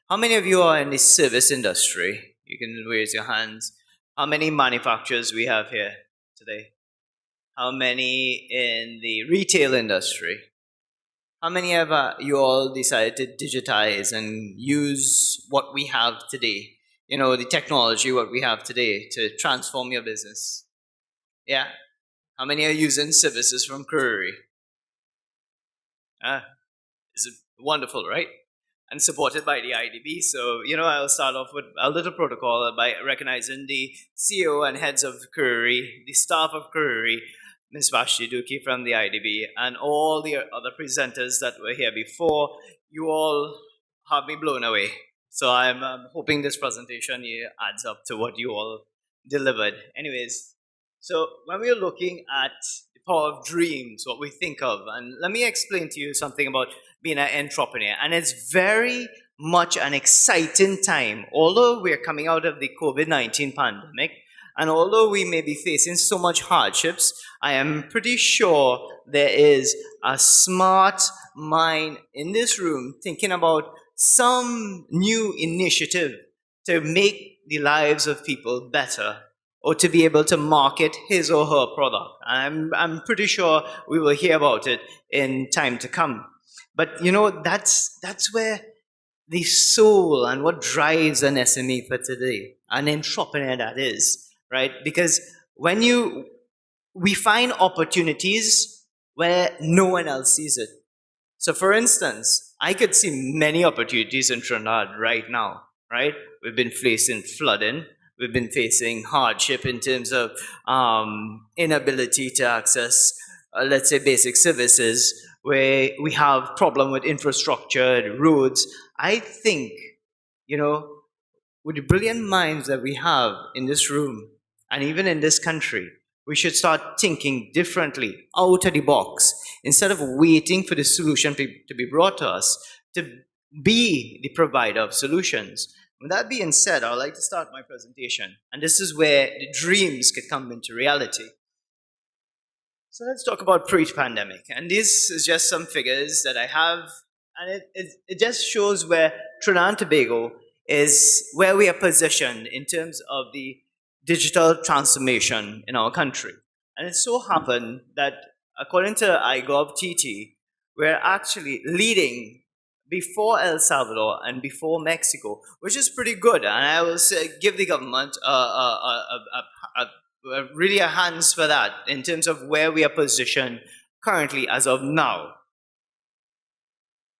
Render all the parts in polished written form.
How many of you are in the service industry? You can raise your hands. How many manufacturers we have here today? How many in the retail industry? How many have you all decided to digitize and use what we have today? You know, the technology, what we have today to transform your business. Yeah. How many are using services from Kuriri? Ah, is it wonderful, right? And supported by the IDB. So, I'll start off with a little protocol by recognizing the CEO and heads of Kuriri, the staff of Kuriri, Ms. Vashti Duki from the IDB, and all the other presenters that were here before. You all have me blown away. So I'm hoping this presentation here adds up to what you all delivered. Anyways, so when we're looking at the power of dreams, what we think of, and let me explain to you something about being an entrepreneur. And it's very much an exciting time, although we're coming out of the COVID-19 pandemic. And although we may be facing so much hardships, I am pretty sure there is a smart mind in this room thinking about some new initiative to make the lives of people better or to be able to market his or her product. I'm pretty sure we will hear about it in time to come. But that's where the soul and what drives an SME for today, an entrepreneur that is, right? Because when we find opportunities where no one else sees it. So for instance, I could see many opportunities in Trinidad right now, right? We've been facing flooding. We've been facing hardship in terms of inability to access, let's say, basic services, where we have problem with infrastructure, roads. I think, you know, with the brilliant minds that we have in this room and even in this country, we should start thinking differently, out of the box, instead of waiting for the solution to be brought to us, to be the provider of solutions. With that being said, I'd like to start my presentation, and this is where the dreams could come into reality. So let's talk about pre-pandemic, and this is just some figures that I have, and it just shows where Trinidad and Tobago is, where we are positioned in terms of the digital transformation in our country. And it so happened that according to iGov we're actually leading before El Salvador and before Mexico, which is pretty good. And I will say, give the government really a hands for that in terms of where we are positioned currently as of now.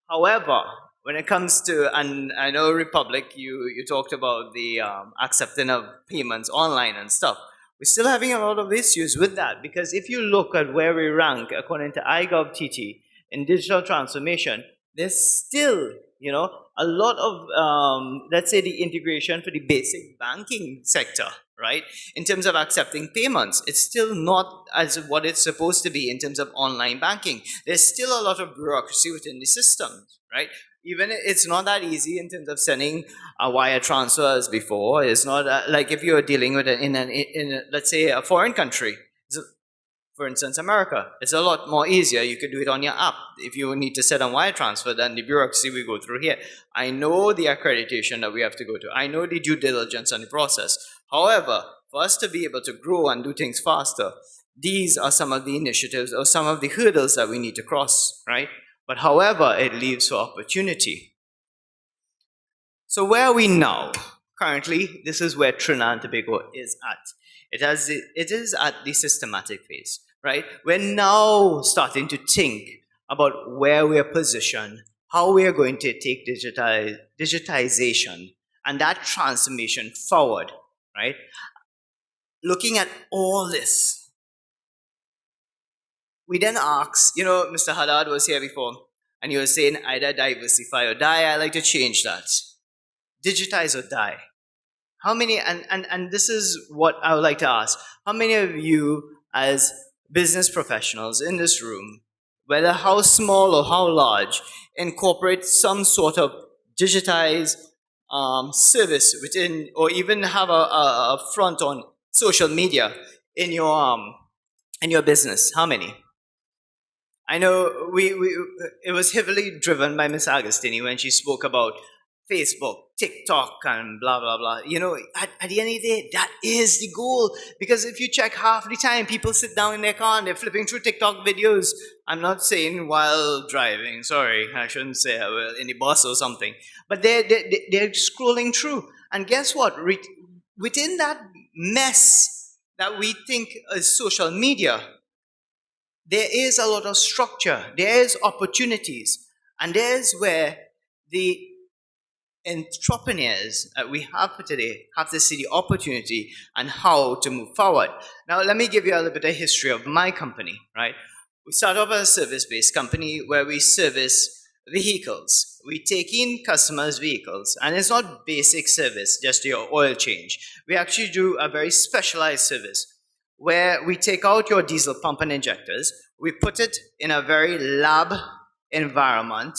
However, when it comes to, and I know Republic, you talked about the accepting of payments online and stuff. We're still having a lot of issues with that, because if you look at where we rank according to iGov in digital transformation, there's still, a lot of, let's say, the integration for the basic banking sector, right? In terms of accepting payments, it's still not as what it's supposed to be in terms of online banking. There's still a lot of bureaucracy within the systems, right? Even it's not that easy in terms of sending a wire transfer as before. It's not like if you're dealing with it in let's say a foreign country. For instance, America, it's a lot more easier. You could do it on your app. If you need to set a wire transfer, then the bureaucracy we go through here. I know the accreditation that we have to go to. I know the due diligence and the process. However, for us to be able to grow and do things faster, these are some of the initiatives or some of the hurdles that we need to cross, right? But however, it leaves for opportunity. So where are we now? Currently, this is where Trinidad and Tobago is at. It is at the systematic phase, right? We're now starting to think about where we are positioned, how we are going to take digitization and that transformation forward, right? Looking at all this, we then ask, Mr. Haddad was here before, and he was saying either diversify or die. I like to change that. Digitize or die. How many, and this is what I would like to ask, how many of you as business professionals in this room, whether how small or how large, incorporate some sort of digitized service within, or even have a front on social media in your business? How many? I know it was heavily driven by Ms. Agostini when she spoke about Facebook, TikTok, and blah blah blah. At the end of the day, that is the goal. Because if you check half the time, people sit down in their car and they're flipping through TikTok videos. I'm not saying while driving. Sorry, I shouldn't say in the bus or something. But they're scrolling through, and guess what? Within that mess that we think is social media, there is a lot of structure. There is opportunities, and there's where the entrepreneurs that we have for today have to see the opportunity and how to move forward. Now, let me give you a little bit of history of my company, right? We start off as a service-based company where we service vehicles. We take in customers' vehicles, and it's not basic service, just your oil change. We actually do a very specialized service where we take out your diesel pump and injectors, we put it in a very lab environment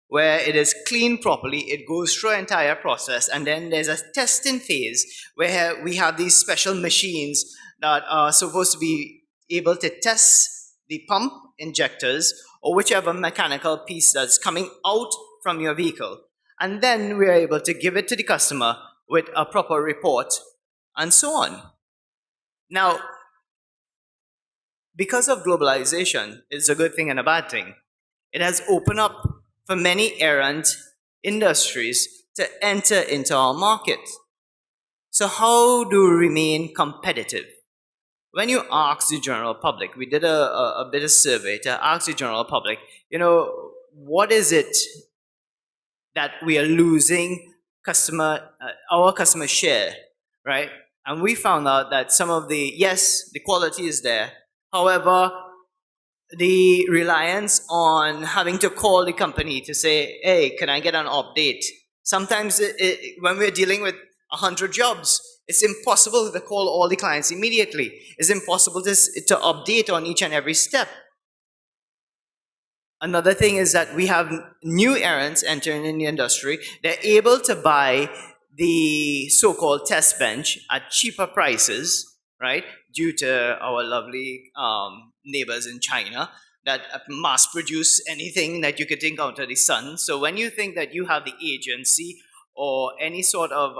where it is cleaned properly, it goes through an entire process, and then there's a testing phase where we have these special machines that are supposed to be able to test the pump, injectors, or whichever mechanical piece that's coming out from your vehicle. And then we're able to give it to the customer with a proper report and so on. Now, because of globalization, it's a good thing and a bad thing. It has opened up for many errant industries to enter into our market. So, how do we remain competitive? When you ask the general public, we did a bit of survey to ask the general public, what is it that we are losing our customer share, right? And we found out that some of yes, the quality is there. However, the reliance on having to call the company to say, hey, can I get an update? Sometimes when we're dealing with 100 jobs, it's impossible to call all the clients immediately. It's impossible to update on each and every step. Another thing is that we have new errands entering in the industry. They're able to buy the so-called test bench at cheaper prices, right? Due to our lovely neighbors in China that mass produce anything that you could think out of the sun. So when you think that you have the agency or any sort of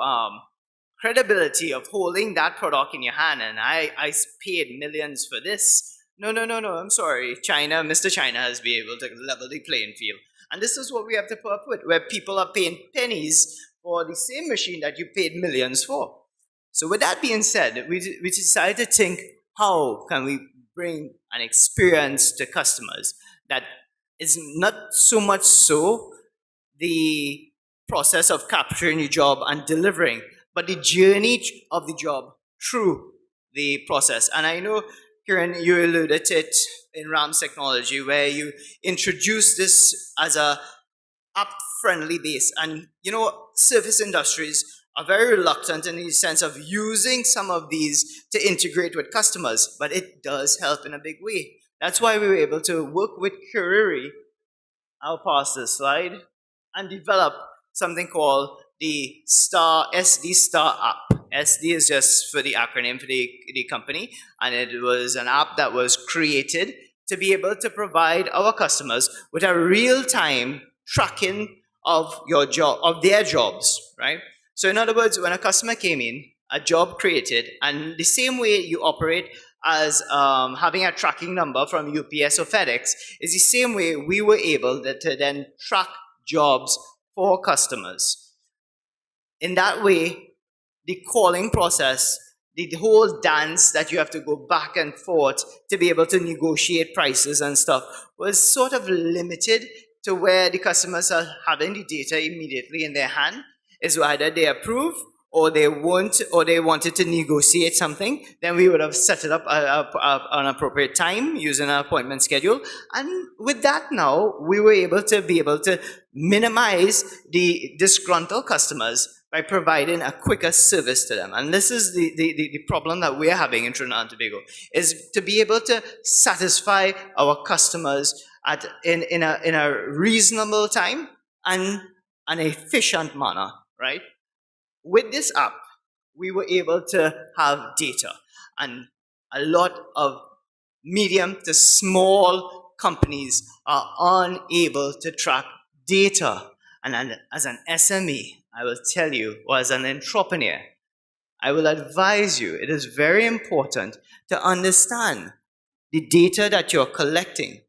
credibility of holding that product in your hand, and I paid millions for this. No, I'm sorry. Mr. China has been able to level the playing field. And this is what we have to put up with, where people are paying pennies for the same machine that you paid millions for. So with that being said, we decided to think, how can we bring an experience to customers that is not so much so the process of capturing your job and delivering, but the journey of the job through the process. And I know, Kieran, you alluded to it in Ram's technology, where you introduced this as a app-friendly base. And service industries are very reluctant in the sense of using some of these to integrate with customers, but it does help in a big way. That's why we were able to work with Kuriri, I'll pass this slide, and develop something called the SD Star app. SD is just for the acronym for the company, and it was an app that was created to be able to provide our customers with a real-time tracking of their jobs, right? So in other words, when a customer came in, a job created, and the same way you operate as having a tracking number from UPS or FedEx is the same way we were able to then track jobs for customers. In that way, the calling process, the whole dance that you have to go back and forth to be able to negotiate prices and stuff was sort of limited to where the customers are having the data immediately in their hand. Is either they approve or they won't, or they wanted to negotiate something, then we would have set it up an appropriate time using an appointment schedule. And with that now, we were able to minimize the disgruntled customers by providing a quicker service to them. And this is the problem that we're having in Trinidad and Tobago, is to be able to satisfy our customers in a reasonable time and an efficient manner, right? With this app, we were able to have data, and a lot of medium to small companies are unable to track data. And as an SME, I will tell you, or as an entrepreneur, I will advise you, it is very important to understand the data that you're collecting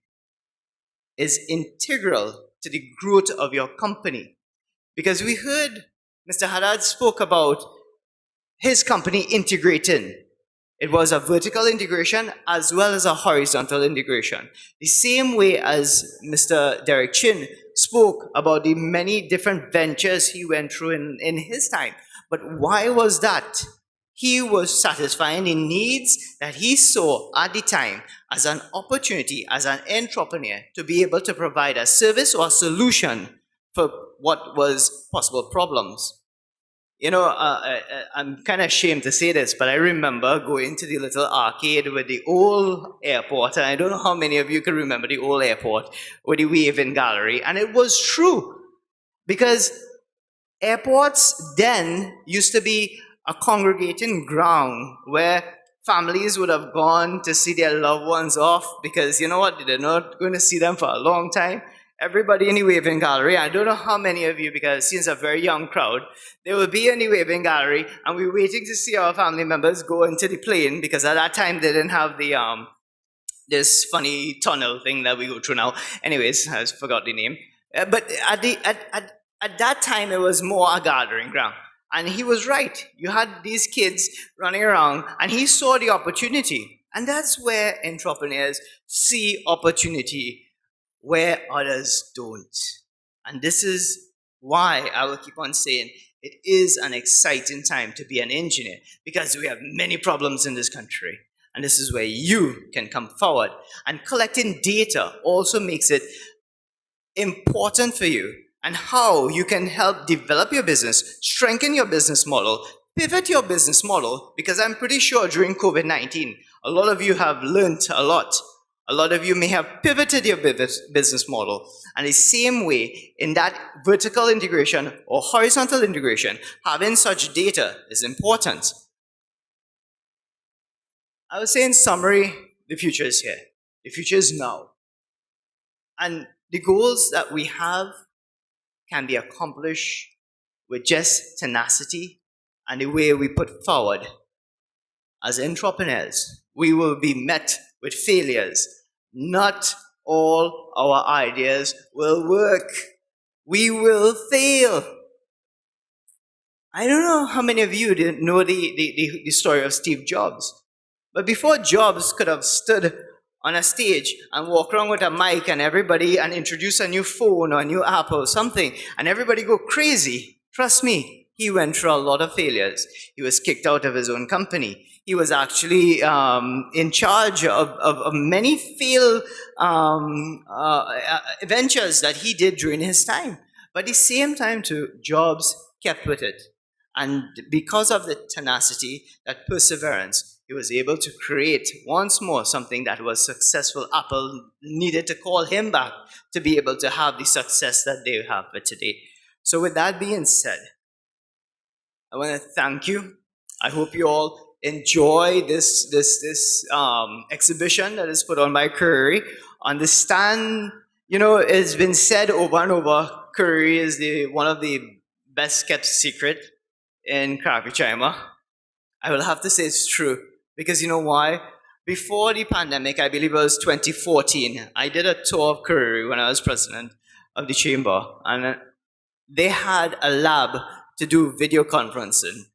is integral to the growth of your company. Because we heard Mr. Haddad spoke about his company integrating. It was a vertical integration as well as a horizontal integration. The same way as Mr. Derek Chin spoke about the many different ventures he went through in his time. But why was that? He was satisfying the needs that he saw at the time as an opportunity, as an entrepreneur, to be able to provide a service or a solution for what was possible problems. I'm kind of ashamed to say this, but I remember going to the little arcade with the old airport, and I don't know how many of you can remember the old airport with the waving gallery, and it was true because airports then used to be a congregating ground where families would have gone to see their loved ones off because you know what, they're not going to see them for a long time. Everybody in the waving gallery, I don't know how many of you, because since a very young crowd, they will be in the waving gallery and we're waiting to see our family members go into the plane because at that time they didn't have the this funny tunnel thing that we go through now. Anyways, I forgot the name. But at that time, it was more a gathering ground. And he was right. You had these kids running around, and he saw the opportunity. And that's where entrepreneurs see opportunity where others don't. And this is why I will keep on saying it is an exciting time to be an engineer because we have many problems in this country. And this is where you can come forward. And collecting data also makes it important for you and how you can help develop your business, strengthen your business model, pivot your business model, because I'm pretty sure during COVID-19, a lot of you have learned a lot. A lot of you may have pivoted your business model. And the same way, in that vertical integration or horizontal integration, having such data is important. I would say in summary, the future is here. The future is now. And the goals that we have can be accomplished with just tenacity and the way we put forward. As entrepreneurs, we will be met with failures. Not all our ideas will work. We will fail. I don't know how many of you didn't know the story of Steve Jobs. But before Jobs could have stood on a stage and walk around with a mic and everybody and introduce a new phone or a new app or something and everybody go crazy, trust me, he went through a lot of failures. He was kicked out of his own company. He was actually in charge of many failed ventures that he did during his time. But at the same time, too, Jobs kept with it. And because of the tenacity, that perseverance, he was able to create once more something that was successful. Apple needed to call him back to be able to have the success that they have today. So with that being said, I want to thank you. I hope you all enjoy this exhibition that is put on by Curry. Understand, it's been said over and over, Curry is one of the best kept secret in Karapichaima. I will have to say it's true. Because you know why? Before the pandemic, I believe it was 2014, I did a tour of Curry when I was president of the chamber. And they had a lab to do video conferencing.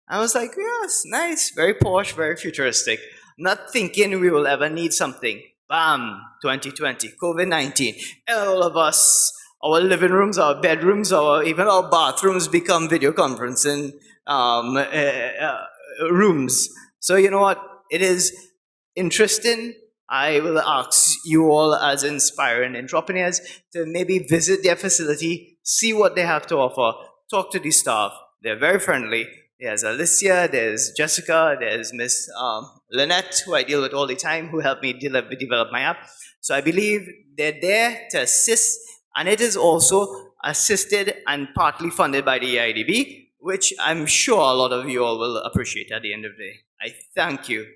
I was like, yes, nice, very posh, very futuristic. Not thinking we will ever need something. Bam, 2020, COVID-19. All of us, our living rooms, our bedrooms, even our bathrooms become video conferencing rooms. So you know what? It is interesting. I will ask you all as inspiring entrepreneurs to maybe visit their facility, see what they have to offer, talk to the staff. They're very friendly. There's Alicia, there's Jessica, there's Miss Lynette, who I deal with all the time, who helped me develop my app. So I believe they're there to assist, and it is also assisted and partly funded by the AIDB, which I'm sure a lot of you all will appreciate at the end of the day. I thank you.